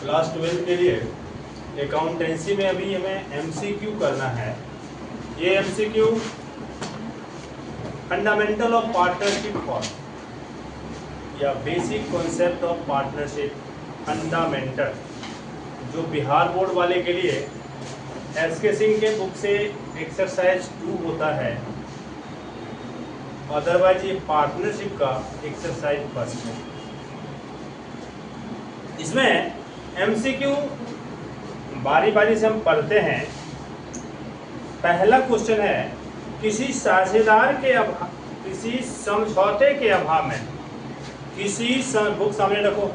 Class 12 के लिए accountancy में अभी हमें एमसीक्यू करना है। ये MCQ fundamental of partnership form या basic concept of partnership fundamental, जो बिहार बोर्ड वाले के लिए एसके सिंह के बुक से एक्सरसाइज 2 होता है, अदरवाइज ये पार्टनरशिप का एक्सरसाइज 1 है। इसमें एमसीक्यू बारी बारी से हम पढ़ते हैं। पहला क्वेश्चन है, किसी साझेदार के अभाव, किसी समझौते के अभाव में, बुक सामने रखो,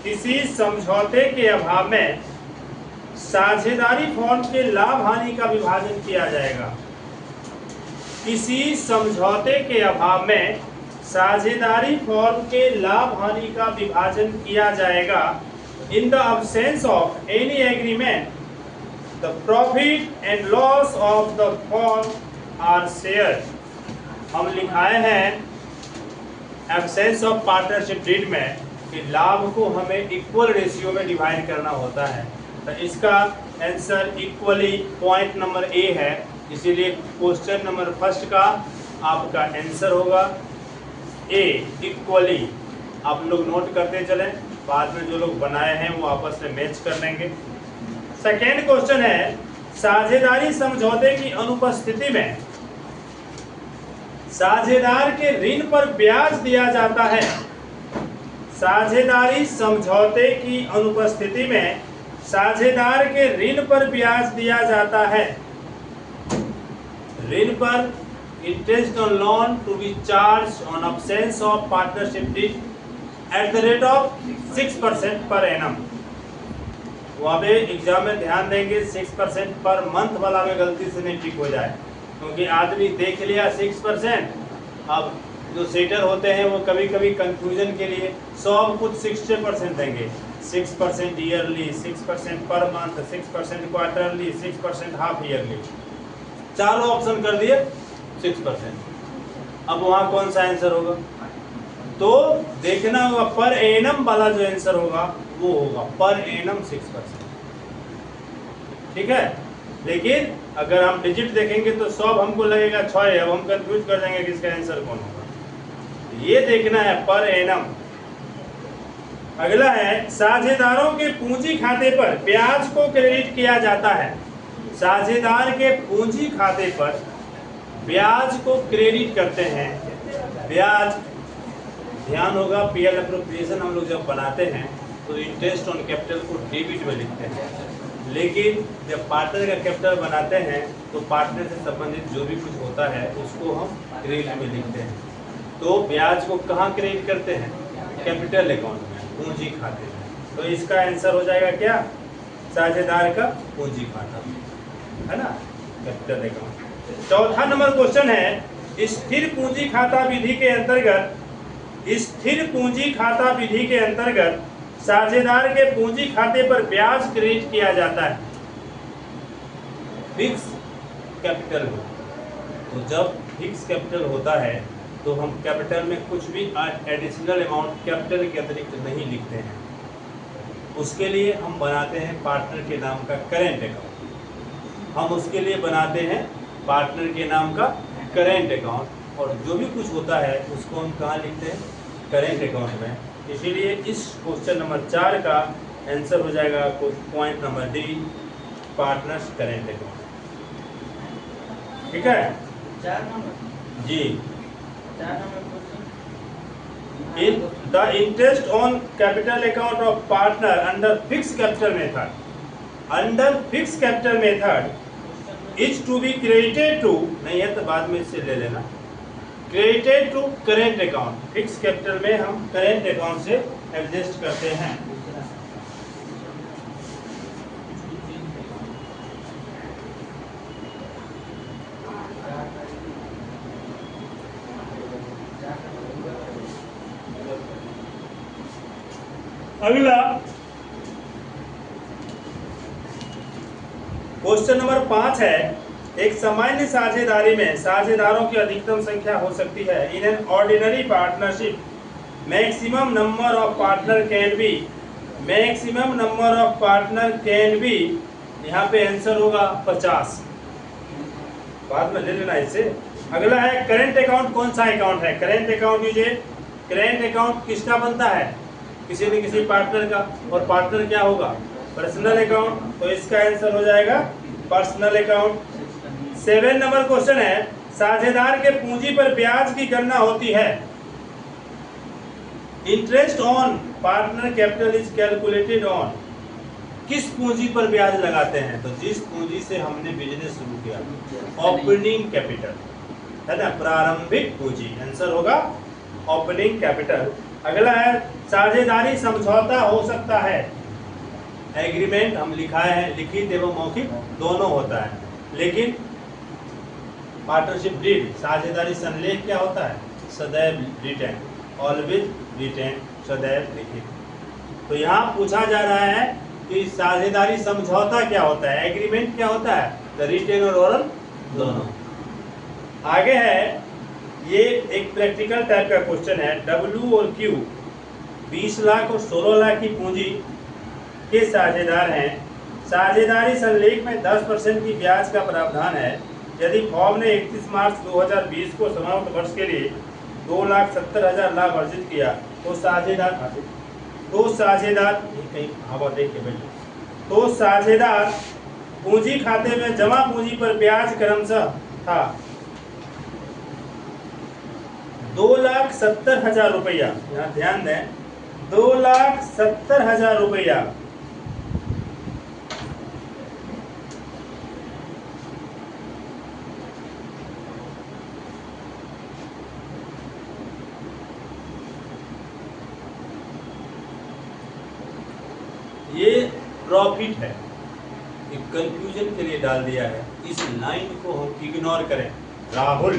किसी समझौते के अभाव में साझेदारी फॉर्म के लाभ हानि का विभाजन किया जाएगा। किसी समझौते के अभाव में साझेदारी फॉर्म के लाभ हानि का विभाजन किया जाएगा। In the absence of any agreement, the profit and loss of the firm are shared. हम लिखाए हैं absence of partnership deed में कि लाभ को हमें इक्वल रेशियो में डिवाइड करना होता है, तो इसका answer equally point number A है। इसीलिए क्वेश्चन नंबर 1 का आपका आंसर होगा ए, इक्वली। आप लोग नोट करते चलें, बाद में जो लोग बनाए हैं वो आपस में मैच कर लेंगे। सेकेंड क्वेश्चन है, साझेदारी समझौते की अनुपस्थिति में साझेदार के ऋण पर ब्याज दिया जाता है। साझेदारी समझौते की अनुपस्थिति में साझेदार के ऋण पर ब्याज दिया जाता है। ऋण पर interest on loan to be charge on absence of partnership deed at the rate of 6% per annum. वहाँ पे एग्जाम में ध्यान देंगे 6% पर मंथ वाला में गलती से नहीं टिक हो जाए, क्योंकि आदमी देख लिया 6%। अब जो सेटर होते हैं वो कभी कभी कंफ्यूजन के लिए सब कुछ 60% देंगे। 6% yearly, 6% per month, 6% quarterly, 6% half yearly, चारों ऑप्शन कर दिए 6%। अब वहाँ कौन सा आंसर होगा? तो देखना होगा पर एनम वाला जो आंसर होगा वो होगा पर एनम 6%। ठीक है, लेकिन अगर हम डिजिट देखेंगे तो सब हमको लगेगा 6 है, अब हम कंफ्यूज कर जाएंगे कि इसका आंसर कौन होगा। ये देखना है पर एनम। अगला है, साझेदारों के पूंजी खाते पर ब्याज को क्रेडिट किया जाता है। साझेदार के पूंजी खाते पर ब्याज को क्रेडिट करते हैं। ब्याज, ध्यान होगा पीएल अप्रोप्रिएशन हम लोग जब बनाते हैं तो इंटरेस्ट ऑन कैपिटल को डेबिट में लिखते हैं, लेकिन जब पार्टनर का कैपिटल बनाते हैं तो पार्टनर से संबंधित जो भी कुछ होता है उसको हम क्रेडिट में लिखते हैं। तो ब्याज को कहाँ क्रेडिट करते हैं? कैपिटल अकाउंट में, पूंजी खाते में। तो इसका आंसर हो जाएगा क्या? साझेदार का पूंजी खाता, है ना, कैपिटल अकाउंट। चौथा नंबर क्वेश्चन है, स्थिर पूंजी खाता विधि के अंतर्गत, स्थिर पूंजी खाता विधि के अंतर्गत साझेदार के पूंजी खाते पर ब्याज क्रेडिट किया जाता है। फिक्स कैपिटल हो, तो जब फिक्स कैपिटल होता है तो हम कैपिटल में कुछ भी एडिशनल अमाउंट कैपिटल के अतिरिक्त नहीं लिखते हैं। उसके लिए हम बनाते हैं पार्टनर के नाम का करेंट अकाउंट। हम उसके लिए बनाते हैं पार्टनर के नाम का करेंट अकाउंट, और जो भी कुछ होता है उसको हम कहाँ लिखते हैं? करेंट अकाउंट में। इसीलिए इस क्वेश्चन नंबर 4 का आंसर हो जाएगा point number D, partners current account. ठीक है 4 नंबर जी। 4 number In the interest on capital account of partner under fixed capital method, under fixed capital method is to be credited to, नहीं है तो बाद में इससे ले लेना, credited to current account। Fix capital में हम करेंट अकाउंट से एडजस्ट करते हैं। अगला क्वेश्चन नंबर 5 है, एक सामान्य साझेदारी में साझेदारों की अधिकतम संख्या हो सकती है। In an ordinary partnership maximum number of partner can be maximum number of partner can be, यहाँ पे आंसर होगा 50, बाद में ले लेना इसे। अगला है करेंट अकाउंट, कौन सा अकाउंट है? करेंट अकाउंट लीजिए। करेंट अकाउंट किसका बनता है? किसी न किसी पार्टनर का, और पार्टनर क्या होगा? पर्सनल अकाउंट, तो इसका आंसर हो जाएगा पर्सनल अकाउंट। 7 नंबर क्वेश्चन है, साझेदार के पूंजी पर ब्याज की गणना होती है। Interest on partner capital is calculated on, किस पूंजी पर ब्याज लगाते हैं? तो जिस पूंजी से हमने बिजनेस शुरू किया, ओपनिंग कैपिटल, है ना, प्रारंभिक पूंजी, आंसर होगा ओपनिंग कैपिटल। अगला है साझेदारी समझौता हो सकता है। एग्रीमेंट हम लिखाए हैं, लिखित एवं मौखिक दोनों होता है, लेकिन पार्टनरशिप डीड, साझेदारी संलेख क्या होता है? सदैव रिटेन, ऑलवेज रिटेन, सदैव लिखित। तो यहाँ पूछा जा रहा है कि साझेदारी समझौता क्या होता है, एग्रीमेंट क्या होता है? द रिटेन और ओरल दोनों। आगे है, ये एक प्रैक्टिकल टाइप का क्वेश्चन है। W और Q 20 लाख और 16 लाख की पूंजी के साझेदार हैं। साझेदारी संलेख में 10% की ब्याज का प्रावधान है। यदि फॉर्म ने 31 मार्च 2020 को समाप्त वर्ष के लिए 2,70,000 लाभ अर्जित किया तो साझेदार कहीं हवा देख के बैठे, तो साझेदार पूंजी खाते में जमा पूंजी पर ब्याज क्रमशः था 2,70,000 रुपया। यहाँ ध्यान दें, 2,70,000 रुपया। ये प्रॉफिट है, एक कंफ्यूजन के लिए डाल दिया है। इस लाइन को हम इग्नोर करें। राहुल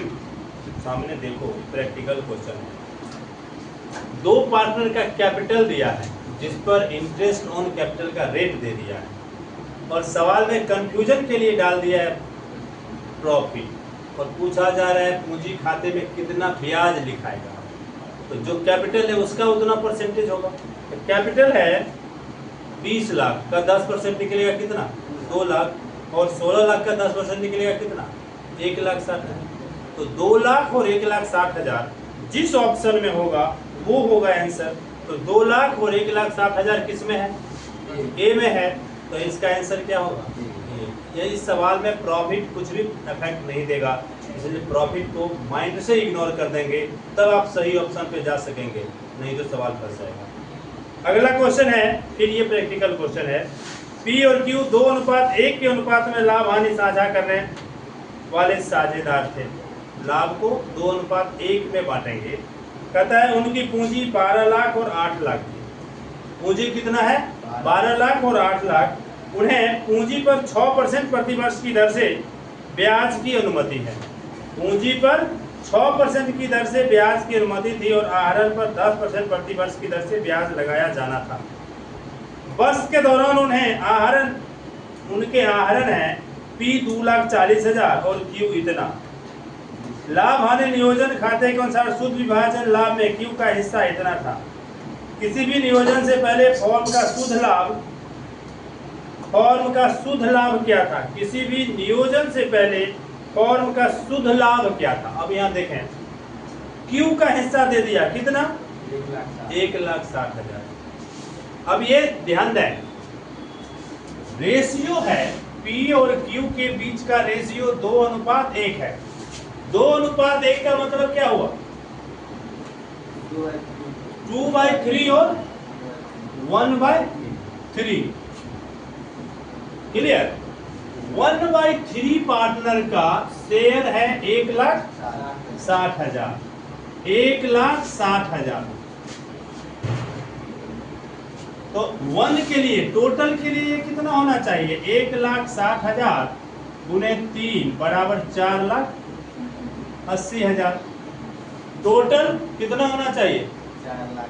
सामने देखो, प्रैक्टिकल क्वेश्चन है। 2 पार्टनर का कैपिटल दिया है जिस पर इंटरेस्ट ऑन कैपिटल का रेट दे दिया है, और सवाल में कंफ्यूजन के लिए डाल दिया है प्रॉफिट, और पूछा जा रहा है पूंजी खाते में कितना ब्याज लिखाएगा। तो जो कैपिटल है उसका उतना परसेंटेज होगा। तो कैपिटल है 20 लाख का 10% निकलेगा कितना? 2 लाख, और 16 लाख का 10% निकलेगा कितना? 1,60,000। तो 2 लाख और 1,60,000 जिस ऑप्शन में होगा वो होगा आंसर। तो 2 लाख और 1,60,000 किस में है? ए में है, तो इसका आंसर क्या होगा? ये इस सवाल में प्रॉफिट कुछ भी इफेक्ट नहीं देगा, इसलिए प्रॉफिट को माइंड से इग्नोर कर देंगे, तब आप सही ऑप्शन पे जा सकेंगे, नहीं तो सवाल फंस जाएगा। अगला क्वेश्चन है, फिर ये प्रैक्टिकल क्वेश्चन है। P और Q 2:1 के अनुपात में लाभ हानि साझा करने वाले साझेदार थे। लाभ को 2:1 में बांटेंगे। कहता है उनकी पूंजी 12 लाख और 8 लाख थी। पूंजी कितना है? 12 लाख और 8 लाख। उन्हें पूंजी पर 6% प्रतिवर्ष की दर से ब्याज की अनुमति है। पूंजी पर 6% की दर से ब्याज की अनुमति थी और आहरण पर 10% प्रतिवर्ष की दर से ब्याज लगाया जाना था। वर्ष के दौरान उनके आहरण है P 2,40,000 और Q इतना। लाभ हानि नियोजन खाते के अनुसार शुद्ध विभाजन लाभ में Q का हिस्सा इतना था। किसी भी नियोजन से पहले फॉर्म का शुद्ध लाभ क्या था? किसी भी नियोजन से पहले फॉर्म का शुद्ध लाभ क्या था? अब यहाँ देखें, Q का हिस्सा दे दिया कितना? 1,60,000। अब ये ध्यान दें, रेशियो है P और Q के बीच का रेशियो 2:1 है। 2:1 का मतलब क्या हुआ? 2/3 और 1/3। क्लियर? 1/3 पार्टनर का शेयर है 1,60,000। 1,60,000। तो 1 के लिए, टोटल के लिए कितना होना चाहिए? 1,60,000 गुने 3 बराबर 4,80,000। टोटल कितना होना चाहिए? 4 लाख।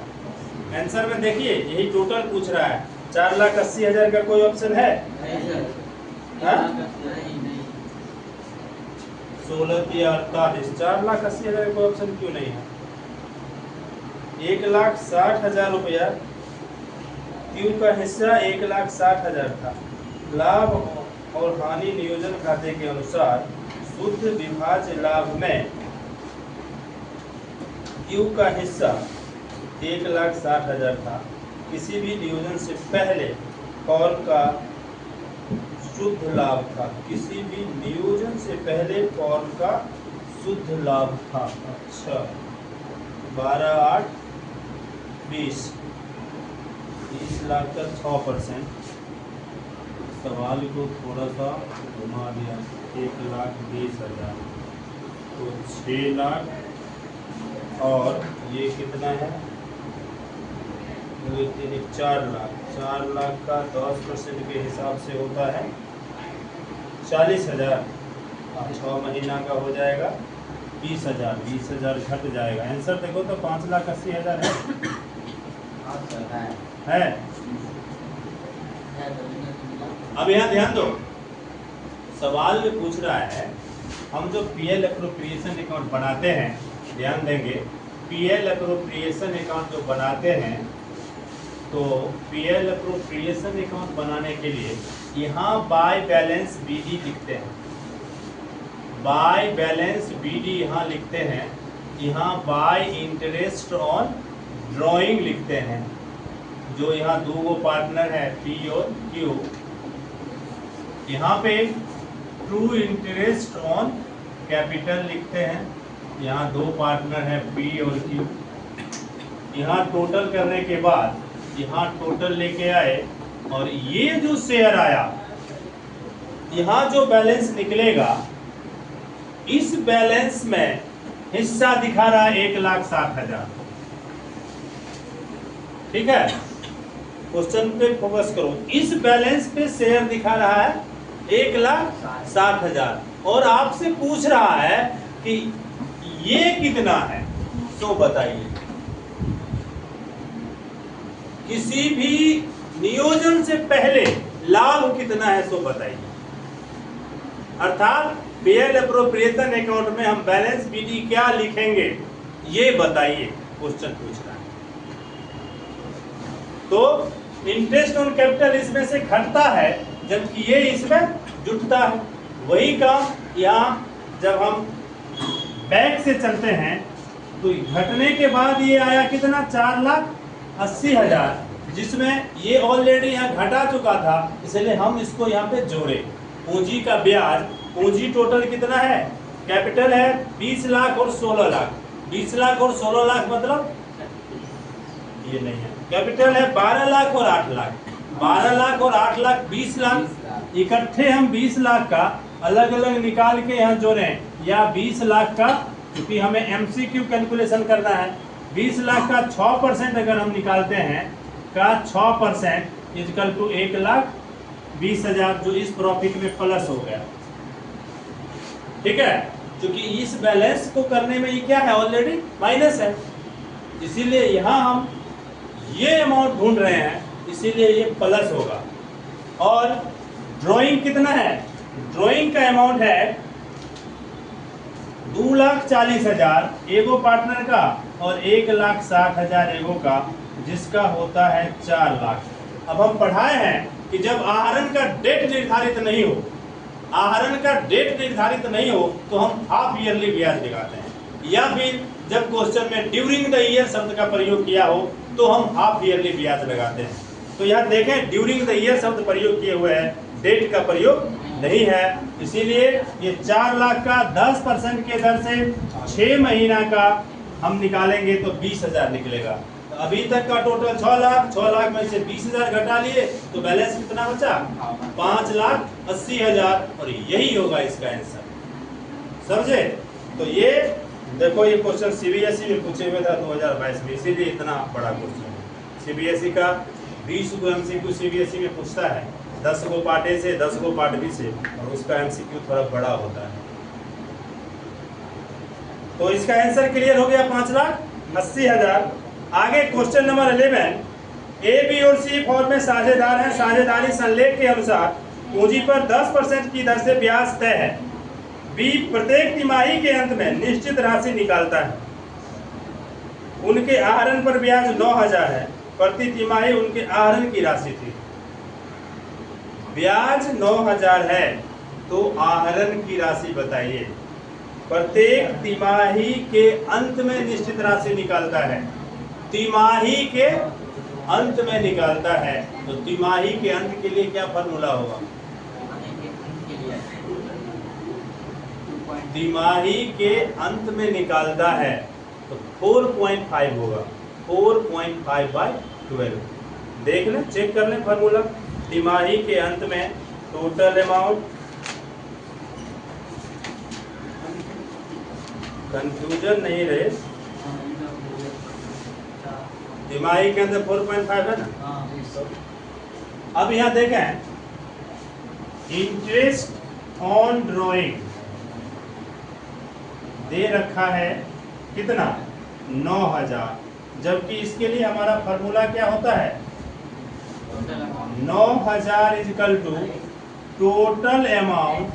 आंसर में देखिए, यही टोटल पूछ रहा है। 4,80,000 का कोई ऑप्शन है? नहीं सर। हाँ? नहीं। 16 × 48, 4,80,000 का कोई ऑप्शन क्यों नहीं है? 1,60,000 रुपया क्यू का हिस्सा 1,60,000 था। लाभ और हानि नियोजन खाते के अनुसार शुद्ध विभाज्य लाभ में क्यू का हिस्सा 1,60,000 था। किसी भी नियोजन से पहले फॉर्म का शुद्ध लाभ था। किसी भी नियोजन से पहले फॉर्म का शुद्ध लाभ था। अच्छा, 12, 8, 20 लाख का 6%। सवाल को थोड़ा सा घुमा दिया, 1,20,000 तो 6 लाख, और ये कितना है, 4 लाख। 4 लाख का 10% के हिसाब से होता है 40,000। 6 महीना का हो जाएगा 20,000। 20,000 घट जाएगा। आंसर देखो तो 5,80,000 है। अब यहाँ ध्यान दो, सवाल में पूछ रहा है हम जो पीएल एप्रोप्रिएशन अकाउंट बनाते हैं, ध्यान देंगे, पीएल एप्रोप्रिएशन अकाउंट जो बनाते हैं, तो पीएल एप्रोप्रिएशन अकाउंट बनाने के लिए यहाँ बाय बैलेंस बीडी लिखते हैं। बाय बैलेंस बीडी यहाँ लिखते हैं। यहाँ बाय इंटरेस्ट ऑन ड्राइंग लिखते हैं। जो यहाँ दो पार्टनर है पी और क्यू, यहाँ पे ट्रू इंटरेस्ट ऑन कैपिटल लिखते हैं। यहाँ दो पार्टनर है पी और क्यू। यहाँ टोटल करने के बाद यहाँ टोटल लेके आए, और ये जो शेयर आया, यहाँ जो बैलेंस निकलेगा, इस बैलेंस में हिस्सा दिखा रहा है 1,60,000। ठीक है, क्वेश्चन पे फोकस करो। इस बैलेंस पे शेयर दिखा रहा है 1,60,000, और आपसे पूछ रहा है कि ये कितना है, तो बताइए। किसी भी नियोजन से पहले लाभ कितना है, तो बताइए। अर्थात पीएल एप्रोप्रिएशन अकाउंट में हम बैलेंस बीडी क्या लिखेंगे, ये बताइए, क्वेश्चन पूछ रहा है। तो इंटरेस्ट ऑन कैपिटल इसमें से घटता है, जबकि ये इसमें जुटता है। वही काम यहाँ जब हम बैक से चलते हैं, तो घटने के बाद ये आया कितना, 4,80,000, जिसमें ये ऑलरेडी यहाँ घटा चुका था, इसलिए हम इसको यहाँ पे जोड़े। पूंजी का ब्याज, पूंजी टोटल कितना है, कैपिटल है 20 लाख और 16 लाख। 20 लाख और 16 लाख मतलब ये नहीं है, कैपिटल है 12 लाख और 8 लाख। 12 लाख और 8 लाख 20 लाख। इकट्ठे हम 20 लाख का अलग अलग निकाल के यहाँ जोड़े, या 20 लाख का, क्योंकि हमें एमसीक्यू कैलकुलेशन करना है, 20 लाख का 6% अगर हम निकालते हैं, का 6% इजकल टू 1,20,000, जो इस प्रॉफिट में प्लस हो गया। ठीक है, क्योंकि इस बैलेंस को करने में ये क्या है, ऑलरेडी माइनस है, इसीलिए यहाँ हम ये अमाउंट ढूंढ रहे हैं, इसीलिए ये प्लस होगा। और ड्राइंग कितना है, ड्राइंग का अमाउंट है 2,40,000 एगो पार्टनर का, और 1,60,000 एगो का, जिसका होता है 4 लाख। अब हम पढ़ाए हैं कि जब आहरण का डेट निर्धारित नहीं हो, आहरण का डेट निर्धारित नहीं हो, तो हम हाफ ईयरली ब्याज लगाते हैं, या फिर जब क्वेश्चन में ड्यूरिंग द ईयर शब्द का प्रयोग किया हो, तो हम हाफ ईयरली ब्याज लगाते हैं। तो यहाँ देखें, ड्यूरिंग द ईयर शब्द प्रयोग किए हुए हैं, डेट का प्रयोग नहीं है, इसीलिए ये 4 लाख का 10% के दर से 6 महीना का हम निकालेंगे तो 20,000 निकलेगा। तो अभी तक का टोटल 6 लाख, 6 लाख में से 20,000 घटा लिए, तो बैलेंस कितना बचा, 5,80,000, और यही होगा इसका आंसर। समझे? तो ये देखो, ये क्वेश्चन सीबीएसई में पूछे हुए था 2022 में, इसीलिए इतना बड़ा क्वेश्चन है। सीबीएसई का 20 गो एमसीक्यू सीबीएसई में पूछता है, 10 गो पार्ट ए से, 10 गो पार्ट बी से, और उसका एमसीक्यू थोड़ा बड़ा होता है। तो इसका आंसर क्लियर हो गया, 5,80,000। आगे क्वेश्चन नंबर 11, ए, बी और सी फॉर्म में साझेदार हैं। साझेदारी संलेख के अनुसार पूंजी पर 10% की दर से ब्याज तय है। बी प्रत्येक तिमाही के अंत में निश्चित राशि निकालता है। उनके आहरण पर ब्याज 9,000 है। प्रति तिमाही उनके आहरण की राशि थी। ब्याज 9000 है तो आहरण की राशि बताइए। प्रत्येक तिमाही के अंत में निश्चित राशि निकालता है, तिमाही के अंत में निकालता है, तो तिमाही के अंत के लिए क्या फॉर्मूला होगा? तिमाही के अंत में निकालता है तो 4.5 होगा, 4.5/12। देख लें, चेक कर लें फॉर्मूला। तिमाही के अंत में टोटल अमाउंट, कंफ्यूजन नहीं रहे, तिमाही के अंदर 4.5 है ना। अब यहाँ देखें, इंटरेस्ट ऑन ड्रॉइंग दे रखा है कितना? 9000, जबकि इसके लिए हमारा फॉर्मूला क्या होता है? 9000 equal to total amount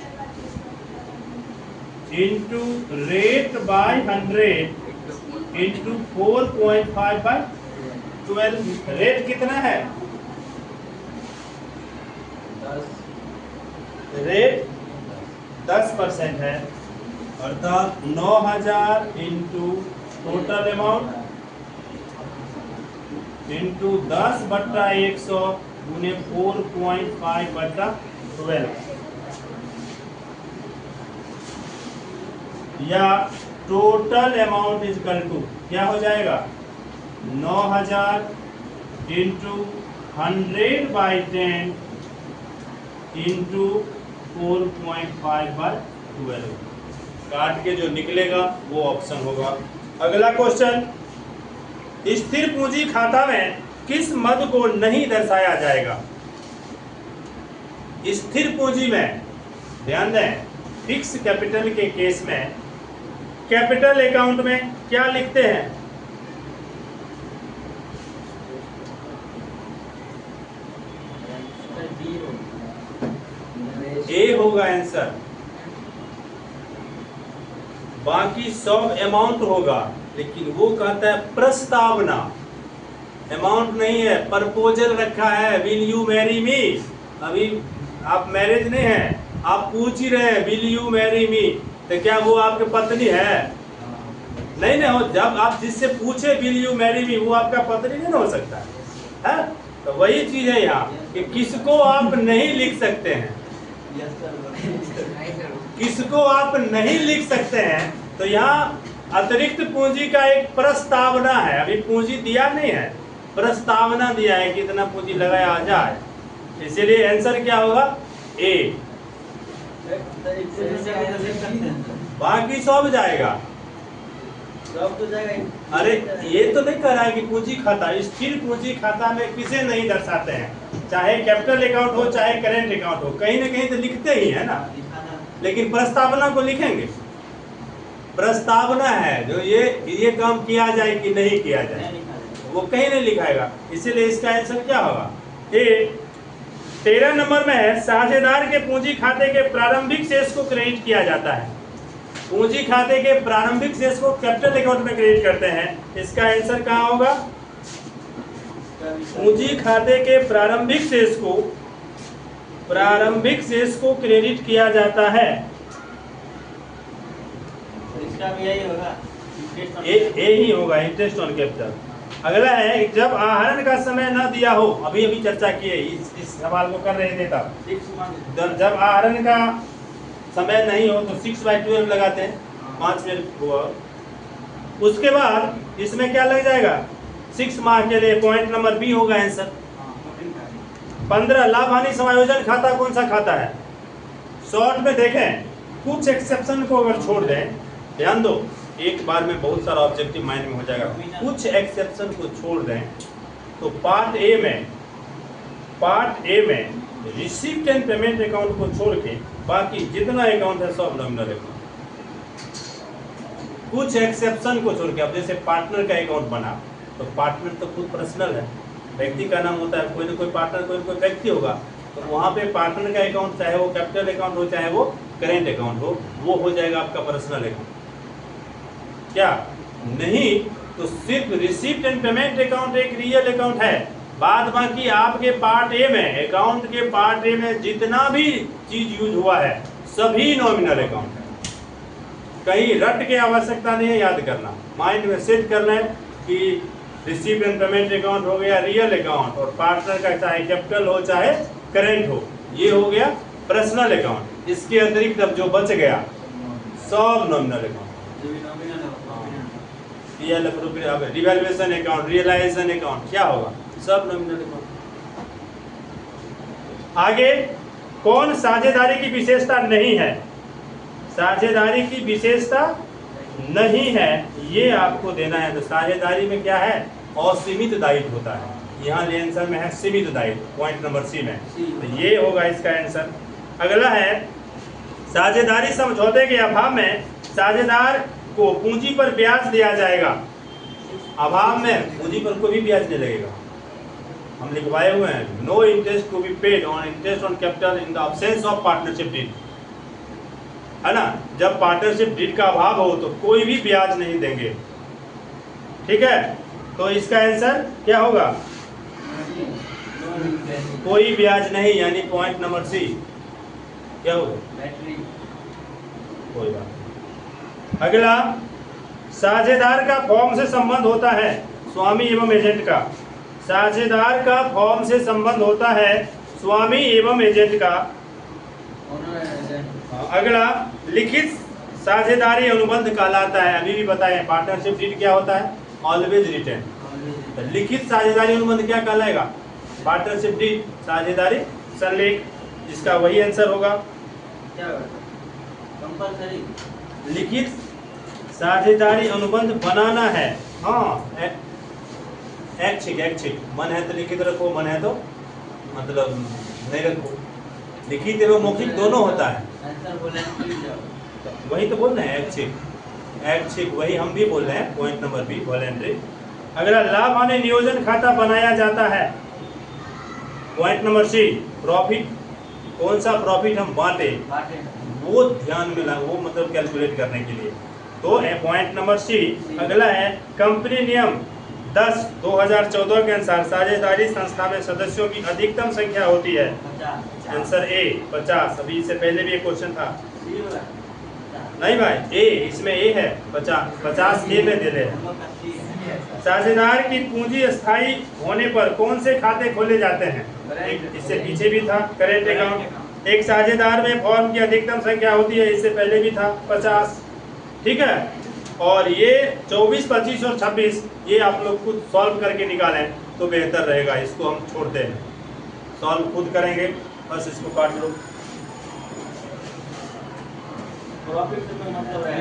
into rate by 100 into 4.5/12। Rate कितना है? रेट 10% है, अर्थात 9000 इंटू टोटल अमाउंट इंटू 10/100 गुने 4.5/12, या total amount is equal to क्या हो जाएगा? 9000 इंटू 100/10 इंटू 4.5/12। काट के जो निकलेगा वो ऑप्शन होगा। अगला क्वेश्चन, स्थिर पूंजी खाता में किस मद को नहीं दर्शाया जाएगा? स्थिर पूंजी में ध्यान दें, फिक्स कैपिटल के केस में कैपिटल अकाउंट में क्या लिखते हैं? ए होगा आंसर। बाकी सब अमाउंट होगा, लेकिन वो कहता है प्रस्तावना, अमाउंट नहीं है। प्रपोजल रखा है, विल यू मैरी मी। अभी आप मैरिज नहीं है, आप पूछ ही रहे हैं विल यू मैरी मी, तो क्या वो आपके पत्नी है? नहीं ना हो। जब आप जिससे पूछे विल यू मैरी मी, वो आपका पत्नी नहीं हो सकता है। तो वही चीज है यहाँ कि किसको आप नहीं लिख सकते हैं, किसको आप नहीं लिख सकते हैं। तो यहाँ अतिरिक्त पूंजी का एक प्रस्तावना है, अभी पूंजी दिया नहीं है, प्रस्तावना दिया है कितना पूंजी लगाया जाए, इसीलिए आंसर क्या होगा? ए। बाकी सब जाएगा, सब तो जाएगा। अरे ये तो नहीं कह रहा है कि पूंजी खाता, स्थिर पूंजी खाता में किसे नहीं दर्शाते हैं, चाहे कैपिटल अकाउंट हो चाहे करेंट अकाउंट हो, कहीं ना कहीं तो लिखते ही है ना। लेकिन प्रस्तावना को लिखेंगे, प्रस्तावना है जो ये काम किया जाए कि नहीं किया जाए, वो कहीं नहीं लिखाएगा। इसीलिए इसका आंसर क्या होगा? ए। 13 नंबर में है, साझेदार के पूंजी खाते के प्रारंभिक शेष को क्रेडिट किया जाता है। पूंजी खाते के प्रारंभिक शेष को कैपिटल अकाउंट में क्रेडिट करते हैं, इसका आंसर कहाँ होगा? पूंजी खाते के प्रारंभिक शेष को क्रेडिट किया जाता है। इसका भी यही होगा, ए ही होगा, इंटरेस्ट ऑन कैपिटल। अगला है, जब आहरण का समय न दिया हो, अभी अभी चर्चा किए, इस सवाल को कर रहे थे तब। जब आहरण का समय नहीं हो तो 6/12 लगाते हैं, 5 मिनट हुआ। उसके बाद इसमें क्या लग जाएगा? 6 माह के लिए पॉइंट नंबर बी होगा आंसर। 15 लाभ हानि समायोजन खाता कौन सा खाता है? शॉर्ट में देखें, कुछ एक्सेप्शन को अगर छोड़ दें, ध्यान दो, एक बार में बहुत सारा ऑब्जेक्टिव माइंड में हो जाएगा। कुछ एक्सेप्शन को छोड़ दें तो पार्ट ए में रिसीप्ट एंड पेमेंट अकाउंट को छोड़ के बाकी जितना अकाउंट है सब नॉमिनल अकाउंट। कुछ एक्सेप्शन को छोड़ के, अब जैसे पार्टनर का अकाउंट बना तो पार्टनर तो खुद पर्सनल है, व्यक्ति का नाम होता है, कोई ना कोई पार्टनर कोई ना कोई व्यक्ति होगा, तो वहाँ पे पार्टनर का अकाउंट चाहे वो कैपिटल अकाउंट हो चाहे वो करेंट अकाउंट हो, वो हो जाएगा आपका पर्सनल अकाउंट। क्या नहीं, तो सिर्फ रिसिप्ट एंड पेमेंट अकाउंट एक रियल अकाउंट है। बाद बाकी आपके पार्ट ए में, अकाउंट के पार्ट ए में जितना भी चीज यूज हुआ है सभी नॉमिनल अकाउंट है। कहीं रट के आवश्यकता नहीं है याद करना, माइंड में सेट करना है कि रिसिप्ट एंड पेमेंट अकाउंट हो गया रियल अकाउंट, और पार्टनर का चाहे कैपिटल हो चाहे करेंट हो, ये हो गया पर्सनल अकाउंट। इसके अतिरिक्त अब जो बच गया सब nominal account, revaluation account, realisation account, क्या होगा सब नॉमिनल अकाउंट। आगे कौन साझेदारी की विशेषता नहीं है? साझेदारी की विशेषता नहीं है ये आपको देना है। तो साझेदारी में क्या है? असीमित दायित्व होता है। यहाँ आंसर में है सीमित दायित्व, पॉइंट नंबर सी में, तो ये होगा इसका आंसर। अगला है साझेदारी समझौते के अभाव में साझेदार को पूंजी पर ब्याज दिया जाएगा। अभाव में पूंजी पर कोई भी ब्याज नहीं लगेगा, हम लिखवाए हुए हैं no interest to be paid on interest on capital in the absence of partnership deed, है ना। जब पार्टनरशिप डीड का अभाव हो तो कोई भी ब्याज नहीं देंगे, ठीक है। तो इसका आंसर क्या होगा? कोई ब्याज नहीं, यानी पॉइंट नंबर सी क्या होगा? कोई बात नहीं। अगला साझेदार का फॉर्म से संबंध होता है स्वामी एवं एजेंट का। साझेदार का फॉर्म से संबंध होता है स्वामी एवं एजेंट का। अगला लिखित साझेदारी अनुबंध कहलाता है। अभी भी बताएं पार्टनरशिप डीड क्या होता है? Always return. लिखित साझेदारी अनुबंध क्या कहलाएगा? पार्टनरशिप डीड साझेदारी संलेख, इसका वही आंसर होगा। क्या कंपलसरी लिखित साझेदारी अनुबंध बनाना है। हाँ, ऐच्छिक मन है तो लिखित रखो, मन है तो मतलब नहीं रखो। लिखित एवं मौखिक दोनों होता है, वही तो बोल रहे हैं ऐच्छिक, वही हम भी बोल रहे हैं, पॉइंट नंबर बी वॉलेंट्री। अगला लाभ हानि नियोजन खाता बनाया जाता है। पॉइंट नंबर सी प्रॉफिट, कौन सा प्रॉफिट हम बांटे वो ध्यान में ला, वो मतलब कैलकुलेट करने के लिए। तो पॉइंट नंबर सी। अगला है कंपनी नियम 10/2014 के अनुसार साझेदारी संस्था में सदस्यों की अधिकतम संख्या होती है। Answer A 50। अभी इससे पहले भी एक क्वेश्चन था, नहीं भाई ए, इसमें ए है 50 ए में दे रहे हैं। साझेदार की पूंजी स्थायी होने पर कौन से खाते खोले जाते हैं? इससे पीछे भी था करेंट अकाउंट। एक साझेदार में फॉर्म की अधिकतम संख्या होती है, इससे पहले भी था 50, ठीक है। और ये 24, 25 और 26 ये आप लोग खुद सॉल्व करके निकालें तो बेहतर रहेगा। इसको हम छोड़ते हैं, सॉल्व खुद करेंगे, बस इसको काट लो। प्रॉफिट से कोई मतलब है